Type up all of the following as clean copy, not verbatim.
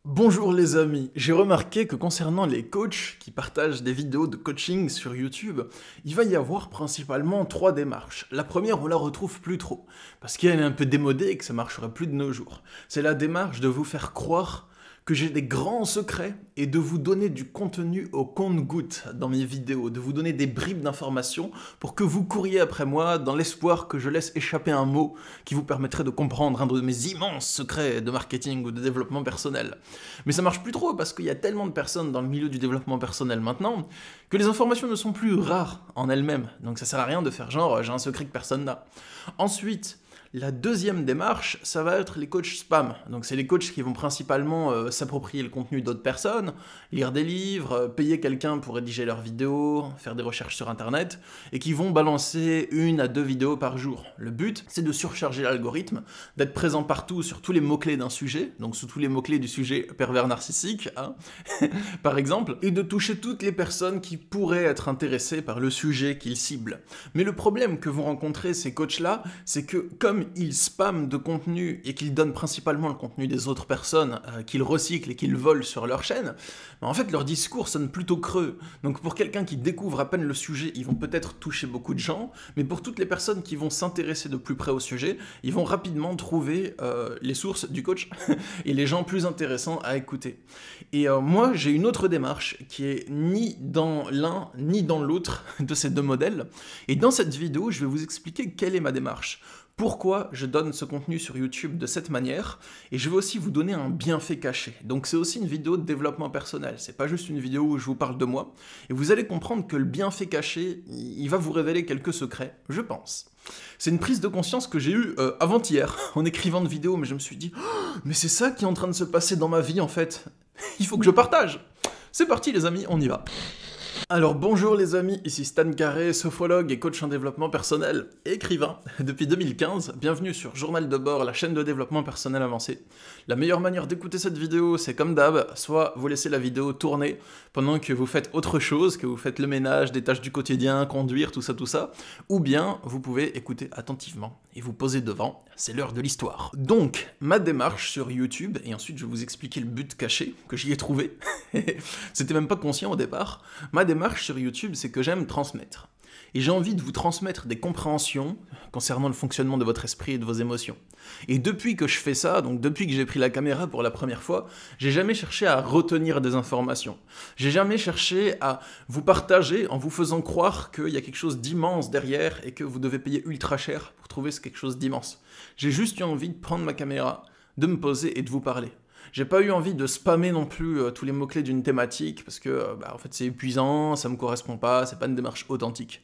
Bonjour les amis, j'ai remarqué que concernant les coachs qui partagent des vidéos de coaching sur YouTube, il va y avoir principalement trois démarches. La première, on la retrouve plus trop, parce qu'elle est un peu démodée et que ça marcherait plus de nos jours. C'est la démarche de vous faire croire que j'ai des grands secrets et de vous donner du contenu au compte-gouttes dans mes vidéos, de vous donner des bribes d'informations pour que vous couriez après moi dans l'espoir que je laisse échapper un mot qui vous permettrait de comprendre un de mes immenses secrets de marketing ou de développement personnel. Mais ça marche plus trop parce qu'il y a tellement de personnes dans le milieu du développement personnel maintenant que les informations ne sont plus rares en elles-mêmes. Donc ça sert à rien de faire genre j'ai un secret que personne n'a. Ensuite, la deuxième démarche, ça va être les coachs spam. Donc c'est les coachs qui vont principalement s'approprier le contenu d'autres personnes, lire des livres, payer quelqu'un pour rédiger leurs vidéos, faire des recherches sur internet, et qui vont balancer 1 à 2 vidéos par jour. Le but, c'est de surcharger l'algorithme, d'être présent partout sur tous les mots-clés d'un sujet, donc sous tous les mots-clés du sujet pervers narcissique, hein, par exemple, et de toucher toutes les personnes qui pourraient être intéressées par le sujet qu'ils ciblent. Mais le problème que vont rencontrer ces coachs-là, c'est que comme ils spamment de contenu et qu'ils donnent principalement le contenu des autres personnes qu'ils recyclent et qu'ils volent sur leur chaîne, en fait leur discours sonne plutôt creux. Donc pour quelqu'un qui découvre à peine le sujet, ils vont peut-être toucher beaucoup de gens, mais pour toutes les personnes qui vont s'intéresser de plus près au sujet, ils vont rapidement trouver les sources du coach et les gens plus intéressants à écouter. Et moi j'ai une autre démarche qui est ni dans l'un ni dans l'autre de ces deux modèles, et dans cette vidéo je vais vous expliquer quelle est ma démarche. Pourquoi je donne ce contenu sur YouTube de cette manière, et je vais aussi vous donner un bienfait caché. Donc c'est aussi une vidéo de développement personnel, c'est pas juste une vidéo où je vous parle de moi, et vous allez comprendre que le bienfait caché, il va vous révéler quelques secrets, je pense. C'est une prise de conscience que j'ai eue avant-hier, en écrivant de vidéos, mais je me suis dit oh, mais c'est ça qui est en train de se passer dans ma vie en fait, il faut que je partage. C'est parti les amis, on y va. Alors bonjour les amis, ici Stan Carré, sophrologue et coach en développement personnel et écrivain depuis 2015. Bienvenue sur Journal de bord, la chaîne de développement personnel avancé. La meilleure manière d'écouter cette vidéo, c'est comme d'hab, soit vous laissez la vidéo tourner pendant que vous faites autre chose, que vous faites le ménage, des tâches du quotidien, conduire, tout ça, ou bien vous pouvez écouter attentivement et vous poser devant, c'est l'heure de l'histoire. Donc, ma démarche sur YouTube, et ensuite je vais vous expliquer le but caché que j'y ai trouvé, c'était même pas conscient au départ, ma démarche sur YouTube, c'est que j'aime transmettre. Et j'ai envie de vous transmettre des compréhensions concernant le fonctionnement de votre esprit et de vos émotions. Et depuis que je fais ça, donc depuis que j'ai pris la caméra pour la première fois, j'ai jamais cherché à retenir des informations. J'ai jamais cherché à vous partager en vous faisant croire qu'il y a quelque chose d'immense derrière et que vous devez payer ultra cher pour trouver ce quelque chose d'immense. J'ai juste eu envie de prendre ma caméra, de me poser et de vous parler. J'ai pas eu envie de spammer non plus tous les mots-clés d'une thématique, parce que en fait c'est épuisant, ça me correspond pas, c'est pas une démarche authentique.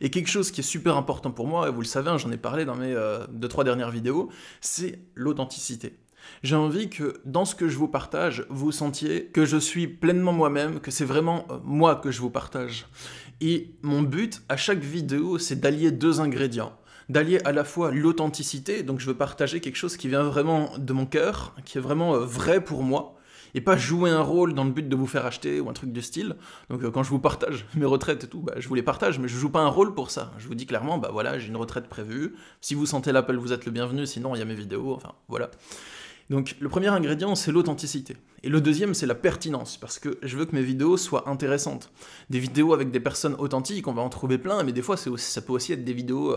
Et quelque chose qui est super important pour moi, et vous le savez, hein, j'en ai parlé dans mes 2-3 dernières vidéos, c'est l'authenticité. J'ai envie que dans ce que je vous partage, vous sentiez que je suis pleinement moi-même, que c'est vraiment moi que je vous partage. Et mon but à chaque vidéo, c'est d'allier deux ingrédients. D'allier à la fois l'authenticité, donc je veux partager quelque chose qui vient vraiment de mon cœur, qui est vraiment vrai pour moi, et pas jouer un rôle dans le but de vous faire acheter ou un truc du style. Donc quand je vous partage mes retraites et tout, je vous les partage, mais je joue pas un rôle pour ça. Je vous dis clairement, voilà, j'ai une retraite prévue, si vous sentez l'appel, vous êtes le bienvenu, sinon il y a mes vidéos, enfin voilà. Donc le premier ingrédient, c'est l'authenticité. Et le deuxième, c'est la pertinence, parce que je veux que mes vidéos soient intéressantes. Des vidéos avec des personnes authentiques, on va en trouver plein, mais des fois ça peut aussi être des vidéos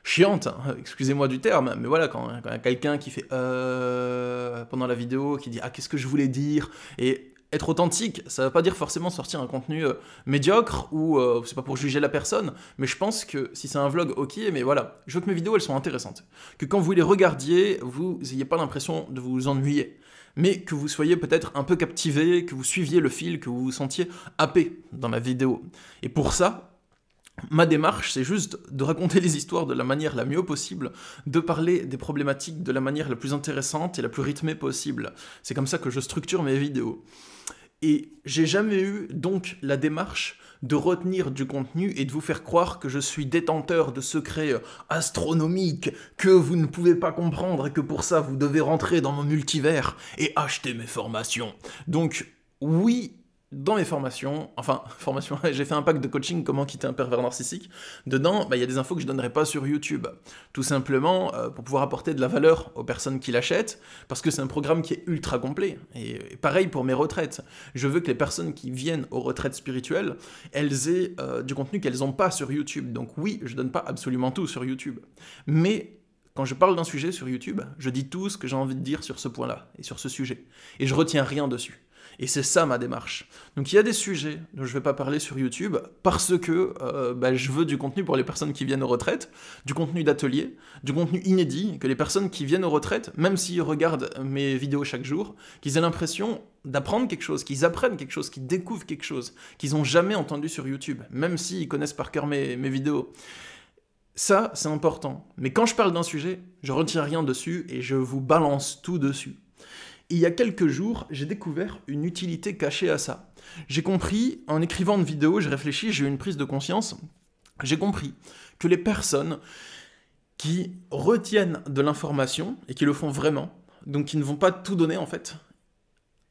chiantes, hein, excusez-moi du terme, mais voilà, quand il y a quelqu'un qui fait pendant la vidéo, qui dit « Ah, qu'est-ce que je voulais dire ?» Et être authentique, ça veut pas dire forcément sortir un contenu médiocre, ou c'est pas pour juger la personne, mais je pense que si c'est un vlog, ok, mais voilà, je veux que mes vidéos, elles soient intéressantes. Que quand vous les regardiez, vous n'ayez pas l'impression de vous ennuyer, mais que vous soyez peut-être un peu captivé, que vous suiviez le fil, que vous vous sentiez happé dans ma vidéo. Et pour ça, ma démarche, c'est juste de raconter les histoires de la manière la mieux possible, de parler des problématiques de la manière la plus intéressante et la plus rythmée possible. C'est comme ça que je structure mes vidéos. Et j'ai jamais eu, donc, la démarche de retenir du contenu et de vous faire croire que je suis détenteur de secrets astronomiques que vous ne pouvez pas comprendre et que pour ça, vous devez rentrer dans mon multivers et acheter mes formations. Donc, oui, dans mes formations, j'ai fait un pack de coaching comment quitter un pervers narcissique. Dedans, il y a des infos que je donnerai pas sur YouTube. Tout simplement pour pouvoir apporter de la valeur aux personnes qui l'achètent, parce que c'est un programme qui est ultra complet. Et pareil pour mes retraites. Je veux que les personnes qui viennent aux retraites spirituelles, elles aient du contenu qu'elles n'ont pas sur YouTube. Donc oui, je donne pas absolument tout sur YouTube. Mais quand je parle d'un sujet sur YouTube, je dis tout ce que j'ai envie de dire sur ce point-là et sur ce sujet. Et je retiens rien dessus. Et c'est ça ma démarche. Donc il y a des sujets dont je ne vais pas parler sur YouTube parce que je veux du contenu pour les personnes qui viennent aux retraites, du contenu d'atelier, du contenu inédit, que les personnes qui viennent aux retraites, même s'ils regardent mes vidéos chaque jour, qu'ils aient l'impression d'apprendre quelque chose, qu'ils apprennent quelque chose, qu'ils découvrent quelque chose, qu'ils n'ont jamais entendu sur YouTube, même s'ils connaissent par cœur mes vidéos. Ça, c'est important. Mais quand je parle d'un sujet, je retiens rien dessus et je vous balance tout dessus. Et il y a quelques jours, j'ai découvert une utilité cachée à ça. J'ai compris, en écrivant une vidéo, j'ai réfléchi, j'ai eu une prise de conscience, j'ai compris que les personnes qui retiennent de l'information, et qui le font vraiment, donc qui ne vont pas tout donner en fait,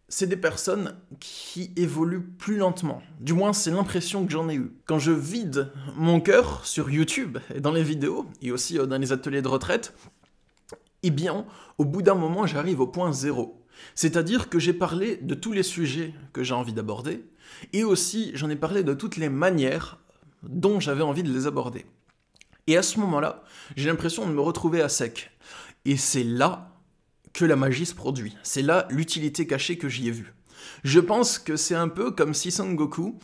c'est des personnes qui évoluent plus lentement. Du moins, c'est l'impression que j'en ai eue. Quand je vide mon cœur sur YouTube, et dans les vidéos, et aussi dans les ateliers de retraite, eh bien, au bout d'un moment, j'arrive au point zéro. C'est-à-dire que j'ai parlé de tous les sujets que j'ai envie d'aborder, et aussi j'en ai parlé de toutes les manières dont j'avais envie de les aborder. Et à ce moment-là, j'ai l'impression de me retrouver à sec. Et c'est là que la magie se produit. C'est là l'utilité cachée que j'y ai vue. Je pense que c'est un peu comme si Son Goku,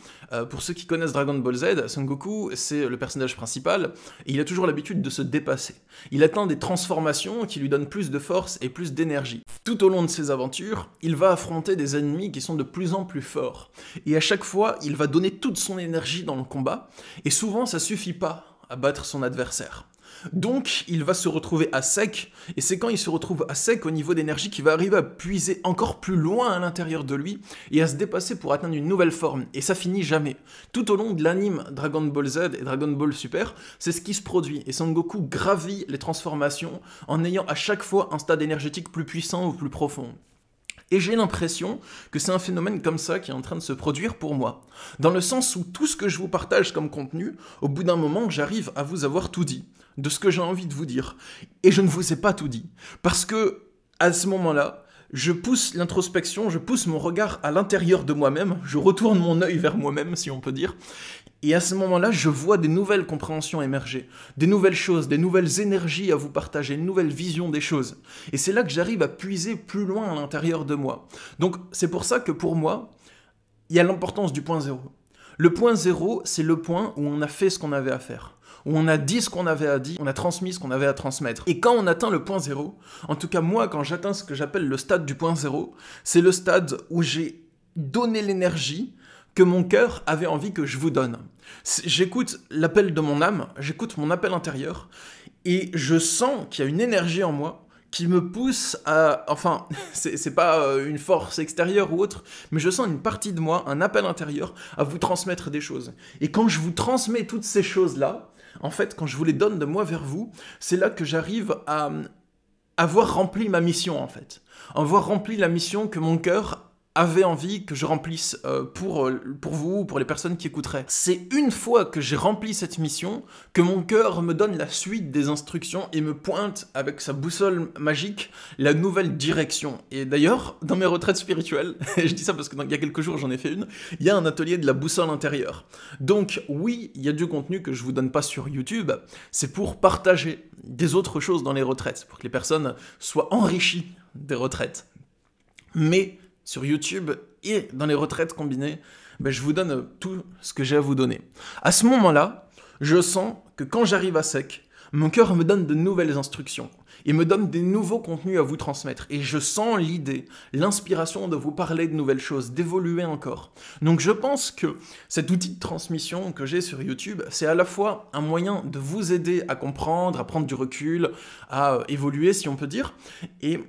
pour ceux qui connaissent Dragon Ball Z, Son Goku, c'est le personnage principal, et il a toujours l'habitude de se dépasser. Il atteint des transformations qui lui donnent plus de force et plus d'énergie. Tout au long de ses aventures, il va affronter des ennemis qui sont de plus en plus forts. Et à chaque fois, il va donner toute son énergie dans le combat, et souvent ça suffit pas à battre son adversaire. Donc, il va se retrouver à sec, et c'est quand il se retrouve à sec au niveau d'énergie qu'il va arriver à puiser encore plus loin à l'intérieur de lui, et à se dépasser pour atteindre une nouvelle forme, et ça finit jamais. Tout au long de l'anime Dragon Ball Z et Dragon Ball Super, c'est ce qui se produit, et Son Goku gravit les transformations en ayant à chaque fois un stade énergétique plus puissant ou plus profond. Et j'ai l'impression que c'est un phénomène comme ça qui est en train de se produire pour moi. Dans le sens où tout ce que je vous partage comme contenu, au bout d'un moment, j'arrive à vous avoir tout dit, de ce que j'ai envie de vous dire. Et je ne vous ai pas tout dit. Parce que, à ce moment-là, je pousse l'introspection, je pousse mon regard à l'intérieur de moi-même, je retourne mon œil vers moi-même, si on peut dire, et à ce moment-là, je vois des nouvelles compréhensions émerger, des nouvelles choses, des nouvelles énergies à vous partager, une nouvelle vision des choses. Et c'est là que j'arrive à puiser plus loin à l'intérieur de moi. Donc c'est pour ça que pour moi, il y a l'importance du point zéro. Le point zéro, c'est le point où on a fait ce qu'on avait à faire. Où on a dit ce qu'on avait à dire, on a transmis ce qu'on avait à transmettre. Et quand on atteint le point zéro, en tout cas moi, quand j'atteins ce que j'appelle le stade du point zéro, c'est le stade où j'ai donné l'énergie que mon cœur avait envie que je vous donne. J'écoute l'appel de mon âme, j'écoute mon appel intérieur, et je sens qu'il y a une énergie en moi qui me pousse à... Enfin, c'est pas une force extérieure ou autre, mais je sens une partie de moi, un appel intérieur, à vous transmettre des choses. Et quand je vous transmets toutes ces choses-là, en fait, quand je vous les donne de moi vers vous, c'est là que j'arrive à avoir rempli ma mission, en fait. Avoir rempli la mission que mon cœur avait envie que je remplisse pour vous, pour les personnes qui écouteraient. C'est une fois que j'ai rempli cette mission que mon cœur me donne la suite des instructions et me pointe avec sa boussole magique la nouvelle direction. Et d'ailleurs, dans mes retraites spirituelles, et je dis ça parce que il y a quelques jours j'en ai fait une, il y a un atelier de la boussole intérieure. Donc oui, il y a du contenu que je vous donne pas sur YouTube, c'est pour partager des autres choses dans les retraites, pour que les personnes soient enrichies des retraites. Mais sur YouTube et dans les retraites combinées, je vous donne tout ce que j'ai à vous donner. À ce moment-là, je sens que quand j'arrive à sec, mon cœur me donne de nouvelles instructions et me donne des nouveaux contenus à vous transmettre. Et je sens l'idée, l'inspiration de vous parler de nouvelles choses, d'évoluer encore. Donc je pense que cet outil de transmission que j'ai sur YouTube, c'est à la fois un moyen de vous aider à comprendre, à prendre du recul, à évoluer si on peut dire, et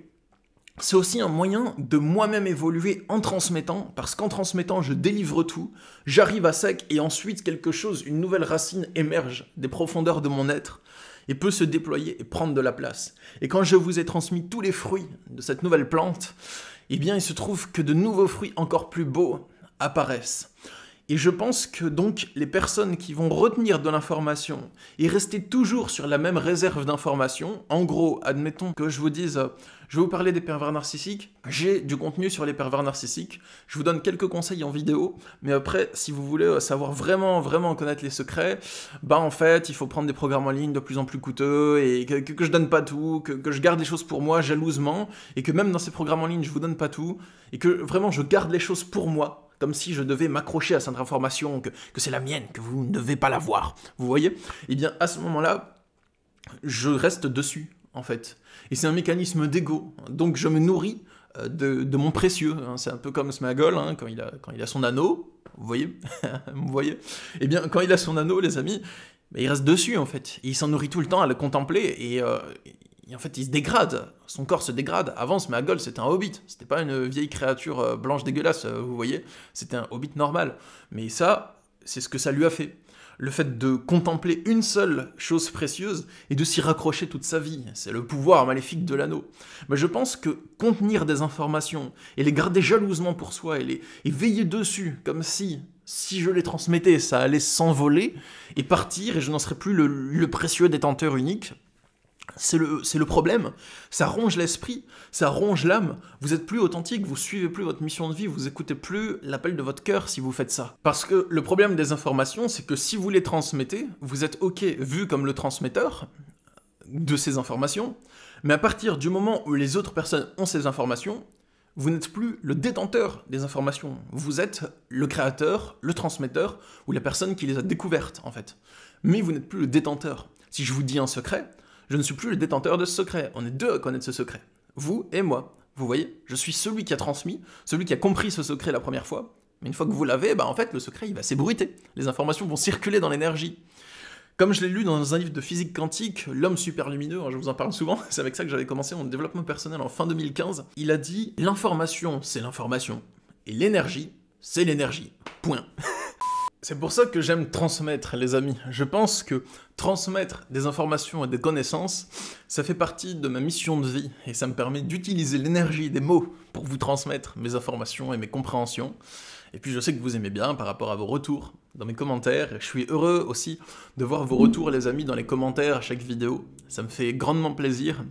c'est aussi un moyen de moi-même évoluer en transmettant, parce qu'en transmettant, je délivre tout, j'arrive à sec, et ensuite quelque chose, une nouvelle racine émerge des profondeurs de mon être, et peut se déployer et prendre de la place. Et quand je vous ai transmis tous les fruits de cette nouvelle plante, eh bien il se trouve que de nouveaux fruits encore plus beaux apparaissent. Et je pense que donc les personnes qui vont retenir de l'information et rester toujours sur la même réserve d'information, en gros, admettons que je vous dise, je vais vous parler des pervers narcissiques, j'ai du contenu sur les pervers narcissiques, je vous donne quelques conseils en vidéo, mais après, si vous voulez savoir vraiment connaître les secrets, bah en fait, il faut prendre des programmes en ligne de plus en plus coûteux, et que je donne pas tout, que je garde les choses pour moi jalousement, et que même dans ces programmes en ligne, je vous donne pas tout, et que vraiment je garde les choses pour moi, comme si je devais m'accrocher à cette information, que c'est la mienne, que vous ne devez pas l'avoir. Vous voyez? Eh bien, à ce moment-là, je reste dessus, en fait. Et c'est un mécanisme d'ego. Donc, je me nourris de mon précieux. Hein. C'est un peu comme Sméagol, hein, quand il a son anneau. Vous voyez? Vous voyez? Eh bien, quand il a son anneau, les amis, bah, il reste dessus, en fait. Et il s'en nourrit tout le temps à le contempler. Et en fait, il se dégrade, son corps se dégrade. Avant, Sméagol, c'était un hobbit, c'était pas une vieille créature blanche dégueulasse, vous voyez, c'était un hobbit normal. Mais ça, c'est ce que ça lui a fait. Le fait de contempler une seule chose précieuse et de s'y raccrocher toute sa vie, c'est le pouvoir maléfique de l'anneau. Mais je pense que contenir des informations et les garder jalousement pour soi et veiller dessus, comme si je les transmettais, ça allait s'envoler et partir et je n'en serais plus le précieux détenteur unique, c'est le problème, ça ronge l'esprit, ça ronge l'âme, vous êtes plus authentique, vous suivez plus votre mission de vie, vous écoutez plus l'appel de votre cœur si vous faites ça. Parce que le problème des informations, c'est que si vous les transmettez, vous êtes ok vu comme le transmetteur de ces informations, mais à partir du moment où les autres personnes ont ces informations, vous n'êtes plus le détenteur des informations, vous êtes le créateur, le transmetteur, ou la personne qui les a découvertes en fait. Mais vous n'êtes plus le détenteur. Si je vous dis un secret, je ne suis plus le détenteur de ce secret. On est deux à connaître ce secret. Vous et moi. Vous voyez? Je suis celui qui a transmis, celui qui a compris ce secret la première fois. Mais une fois que vous l'avez, bah en fait, le secret, il va s'ébruiter. Les informations vont circuler dans l'énergie. Comme je l'ai lu dans un livre de physique quantique, L'homme super lumineux, je vous en parle souvent, c'est avec ça que j'avais commencé mon développement personnel en fin 2015, il a dit « L'information, c'est l'information, et l'énergie, c'est l'énergie. Point. » C'est pour ça que j'aime transmettre, les amis. Je pense que transmettre des informations et des connaissances, ça fait partie de ma mission de vie, et ça me permet d'utiliser l'énergie des mots pour vous transmettre mes informations et mes compréhensions. Et puis je sais que vous aimez bien par rapport à vos retours dans mes commentaires, et je suis heureux aussi de voir vos retours, les amis, dans les commentaires à chaque vidéo. Ça me fait grandement plaisir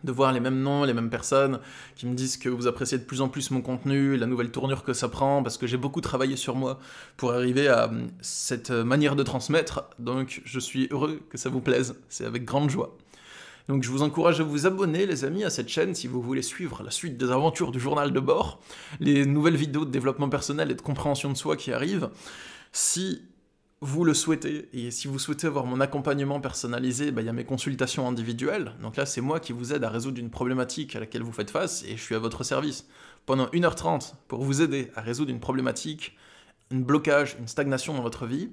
de voir les mêmes noms, les mêmes personnes qui me disent que vous appréciez de plus en plus mon contenu, la nouvelle tournure que ça prend, parce que j'ai beaucoup travaillé sur moi pour arriver à cette manière de transmettre, donc je suis heureux que ça vous plaise, c'est avec grande joie. Donc je vous encourage à vous abonner, les amis, à cette chaîne si vous voulez suivre la suite des aventures du journal de bord, les nouvelles vidéos de développement personnel et de compréhension de soi qui arrivent. Si vous le souhaitez, et si vous souhaitez avoir mon accompagnement personnalisé, il y a mes consultations individuelles. Donc là, c'est moi qui vous aide à résoudre une problématique à laquelle vous faites face, et je suis à votre service pendant 1h30 pour vous aider à résoudre une problématique, un blocage, une stagnation dans votre vie.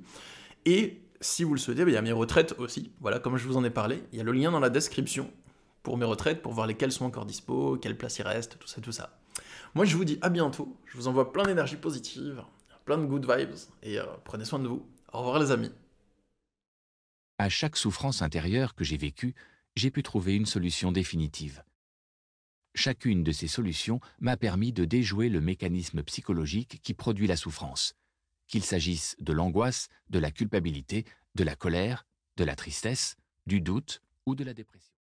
Et si vous le souhaitez, il y a mes retraites aussi, voilà, comme je vous en ai parlé. Il y a le lien dans la description pour mes retraites, pour voir lesquelles sont encore dispo, quelle place il reste, tout ça. Moi, je vous dis à bientôt, je vous envoie plein d'énergie positive, plein de good vibes, et prenez soin de vous. Au revoir les amis. À chaque souffrance intérieure que j'ai vécue, j'ai pu trouver une solution définitive. Chacune de ces solutions m'a permis de déjouer le mécanisme psychologique qui produit la souffrance, qu'il s'agisse de l'angoisse, de la culpabilité, de la colère, de la tristesse, du doute ou de la dépression.